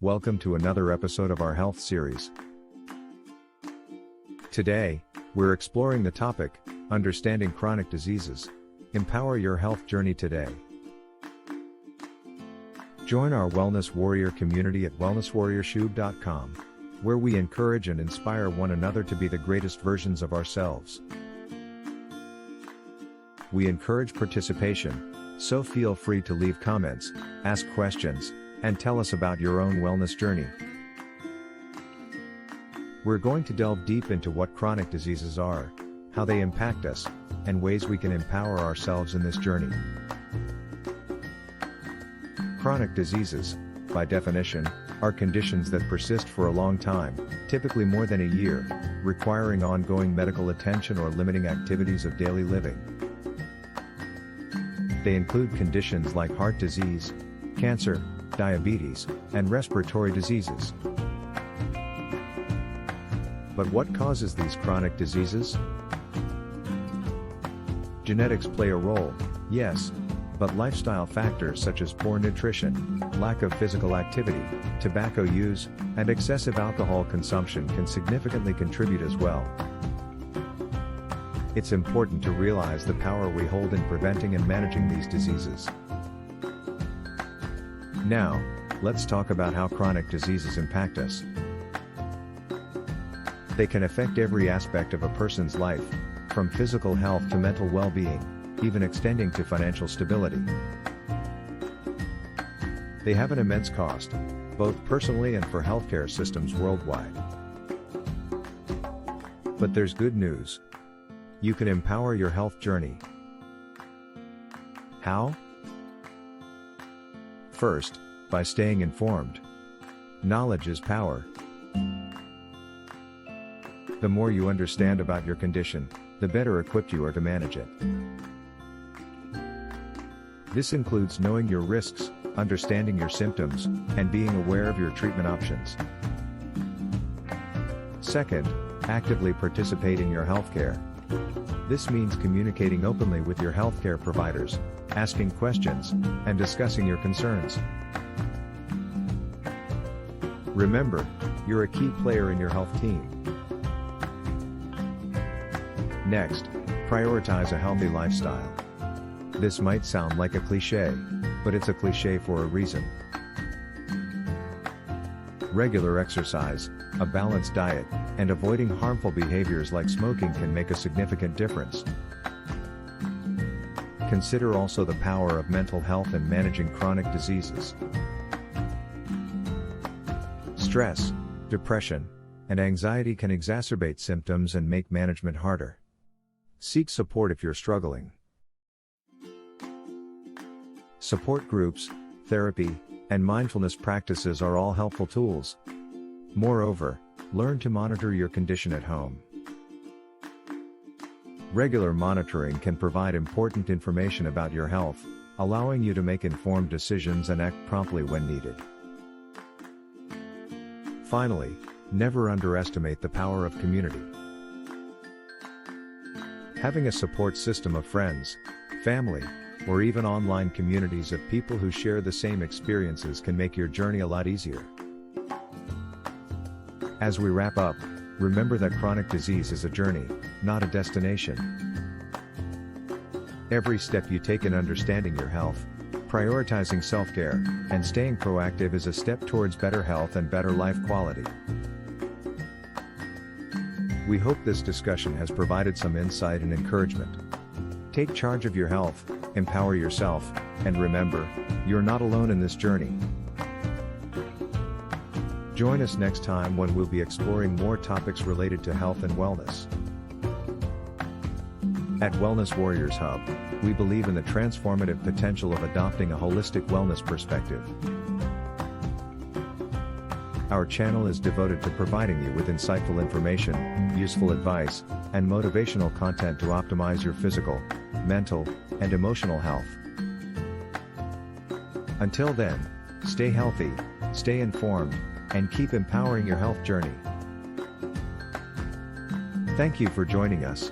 Welcome to another episode of our health series. Today, we're exploring the topic, Understanding Chronic Diseases. Empower your health journey today. Join our Wellness Warrior community at wellnesswarriorshub.com, where we encourage and inspire one another to be the greatest versions of ourselves. We encourage participation, so feel free to leave comments, ask questions, and tell us about your own wellness journey. We're going to delve deep into what chronic diseases are, how they impact us, and ways we can empower ourselves in this journey. Chronic diseases, by definition, are conditions that persist for a long time, typically more than a year, requiring ongoing medical attention or limiting activities of daily living. They include conditions like heart disease, cancer, diabetes, and respiratory diseases. But what causes these chronic diseases? Genetics play a role, yes, but lifestyle factors such as poor nutrition, lack of physical activity, tobacco use, and excessive alcohol consumption can significantly contribute as well. It's important to realize the power we hold in preventing and managing these diseases. Now, let's talk about how chronic diseases impact us. They can affect every aspect of a person's life, from physical health to mental well-being, even extending to financial stability. They have an immense cost, both personally and for healthcare systems worldwide. But there's good news. You can empower your health journey. How? First, by staying informed. Knowledge is power. The more you understand about your condition, the better equipped you are to manage it. This includes knowing your risks, understanding your symptoms, and being aware of your treatment options. Second, actively participate in your healthcare. This means communicating openly with your healthcare providers, asking questions, and discussing your concerns. Remember, you're a key player in your health team. Next, prioritize a healthy lifestyle. This might sound like a cliché, but it's a cliché for a reason. Regular exercise, a balanced diet, and avoiding harmful behaviors like smoking can make a significant difference. Consider also the power of mental health in managing chronic diseases. Stress, depression, and anxiety can exacerbate symptoms and make management harder. Seek support if you're struggling. Support groups, therapy, and mindfulness practices are all helpful tools. Moreover, learn to monitor your condition at home. Regular monitoring can provide important information about your health, allowing you to make informed decisions and act promptly when needed. Finally, never underestimate the power of community. Having a support system of friends, family, or even online communities of people who share the same experiences can make your journey a lot easier. As we wrap up, remember that chronic disease is a journey, not a destination. Every step you take in understanding your health, prioritizing self-care, and staying proactive is a step towards better health and better life quality. We hope this discussion has provided some insight and encouragement. Take charge of your health, empower yourself, and remember, you're not alone in this journey. Join us next time when we'll be exploring more topics related to health and wellness. At Wellness Warriors Hub, we believe in the transformative potential of adopting a holistic wellness perspective. Our channel is devoted to providing you with insightful information, useful advice, and motivational content to optimize your physical, mental, and emotional health. Until then, stay healthy, stay informed, and keep empowering your health journey. Thank you for joining us.